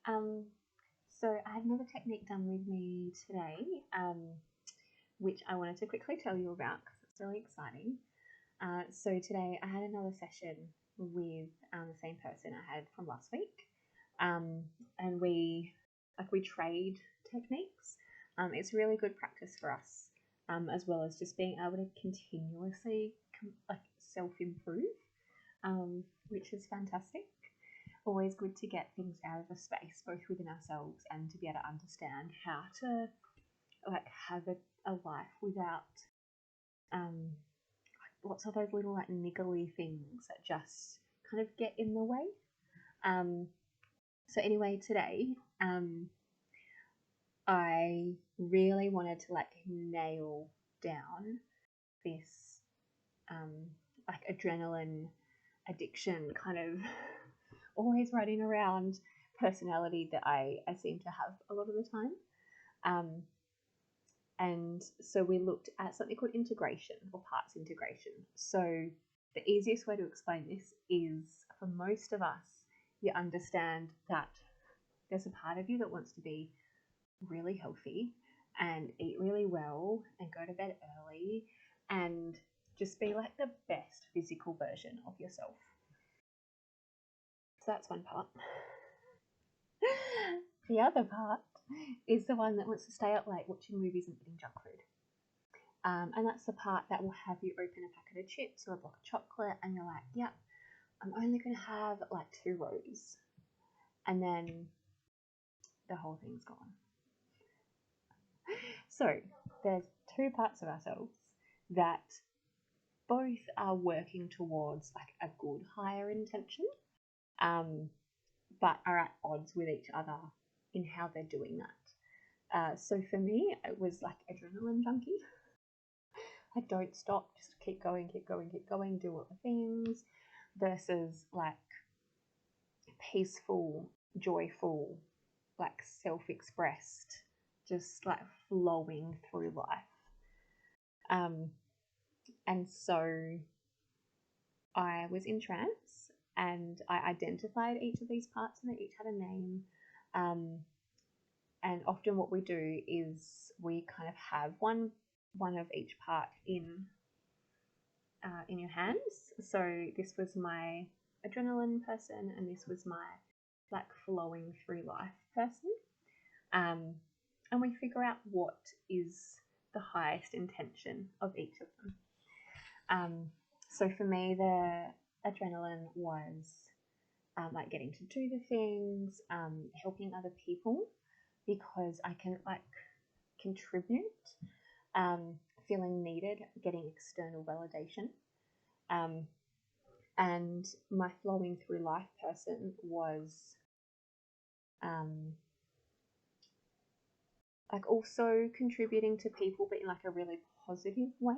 Um, so I had another technique done with me today, which I wanted to quickly tell you about because it's really exciting. So today I had another session with the same person I had from last week, and we trade techniques. It's really good practice for us, as well as just being able to continuously self-improve, which is fantastic. Always good to get things out of a space, both within ourselves and to be able to understand how to have a life without lots of those little niggly things that just kind of get in the way. So anyway, today I really wanted to nail down this adrenaline addiction kind of always running around personality that I seem to have a lot of the time. And so we looked at something called integration or parts integration. So the easiest way to explain this is, for most of us, you understand that there's a part of you that wants to be really healthy and eat really well and go to bed early and just be like the best physical version of yourself. So that's one part. The other part is the one that wants to stay up late watching movies and eating junk food. And that's the part that will have you open a packet of chips or a block of chocolate and you're like, yeah, I'm only going to have 2 rows. And then the whole thing's gone. So there's 2 parts of ourselves that both are working towards a good higher intention, but are at odds with each other in how they're doing that. So for me, it was adrenaline junkie. I don't stop, just keep going, do all the things, versus peaceful, joyful, self-expressed, just flowing through life. And so I was in trance and I identified each of these parts and they each had a name. And often what we do is we kind of have one of each part in your hands. So this was my adrenaline person and this was my flowing through life person. And we figure out what is the highest intention of each of them. So for me, the adrenaline was getting to do the things, helping other people because I can contribute, feeling needed, getting external validation. And my flowing through life person was also contributing to people, but in a really positive way.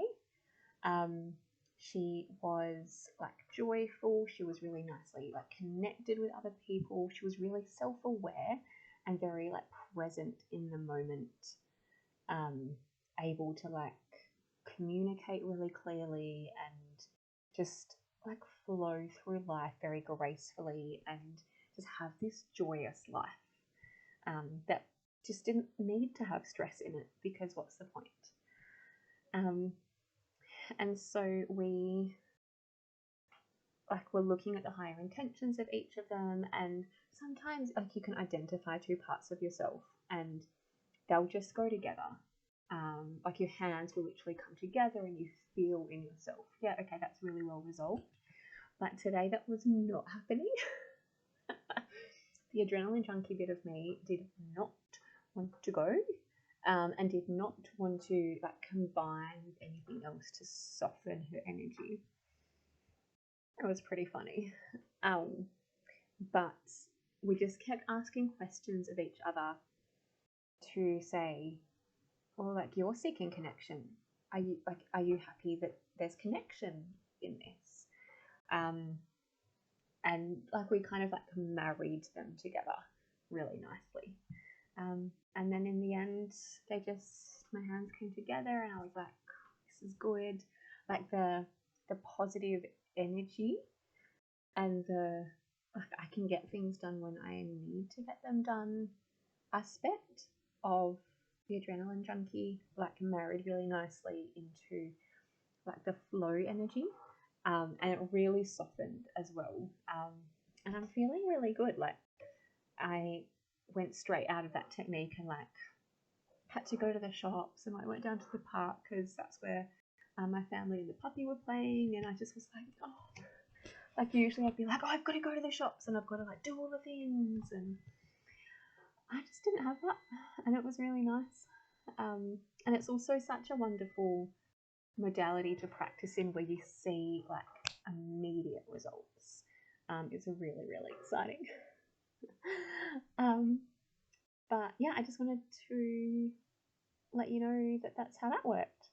She was joyful. She was really nicely connected with other people. She was really self-aware and very present in the moment, able to communicate really clearly and just flow through life very gracefully and just have this joyous life that just didn't need to have stress in it, because what's the point? And so we we're looking at the higher intentions of each of them, and sometimes you can identify 2 parts of yourself and they'll just go together. Your hands will literally come together and you feel in yourself, yeah, okay, that's really well resolved. But today that was not happening. The adrenaline junkie bit of me did not want to go, and did not want to combine with anything else to soften her energy. It was pretty funny. But we just kept asking questions of each other to say, well, you're seeking connection. Are you happy that there's connection in this? And we kind of married them together really nicely. And then in the end, my hands came together and I was like, this is good. The positive energy and the like I can get things done when I need to get them done aspect of the adrenaline junkie like married really nicely into like the flow energy, and it really softened as well, and I'm feeling really good. Like I went straight out of that technique and like had to go to the shops, and I went down to the park because that's where my family and the puppy were playing, and I just was like, oh, like usually I'd be like, oh, I've got to go to the shops and I've got to like do all the things, and I just didn't have that, and it was really nice. And it's also such a wonderful modality to practice in where you see like immediate results. It's really, really exciting. But yeah, I just wanted to let you know that that's how that worked.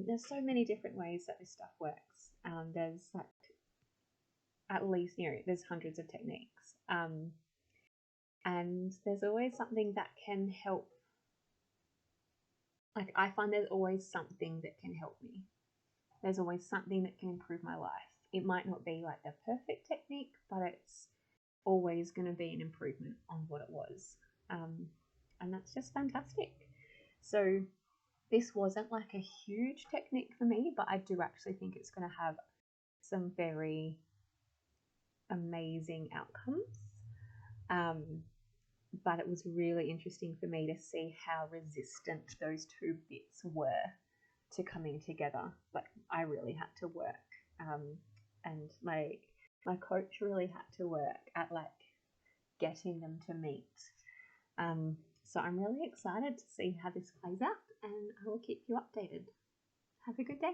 There's so many different ways that this stuff works. There's like at least, there's hundreds of techniques. And there's always something that can help. Like I find there's always something that can help me. There's always something that can improve my life. It might not be like the perfect technique, but it's always going to be an improvement on what it was. And that's just fantastic. So this wasn't like a huge technique for me, but I do actually think it's going to have some very amazing outcomes. But it was really interesting for me to see how resistant those two bits were to coming together. Like I really had to work, and my coach really had to work at like getting them to meet. So I'm really excited to see how this plays out, and I will keep you updated. Have a good day.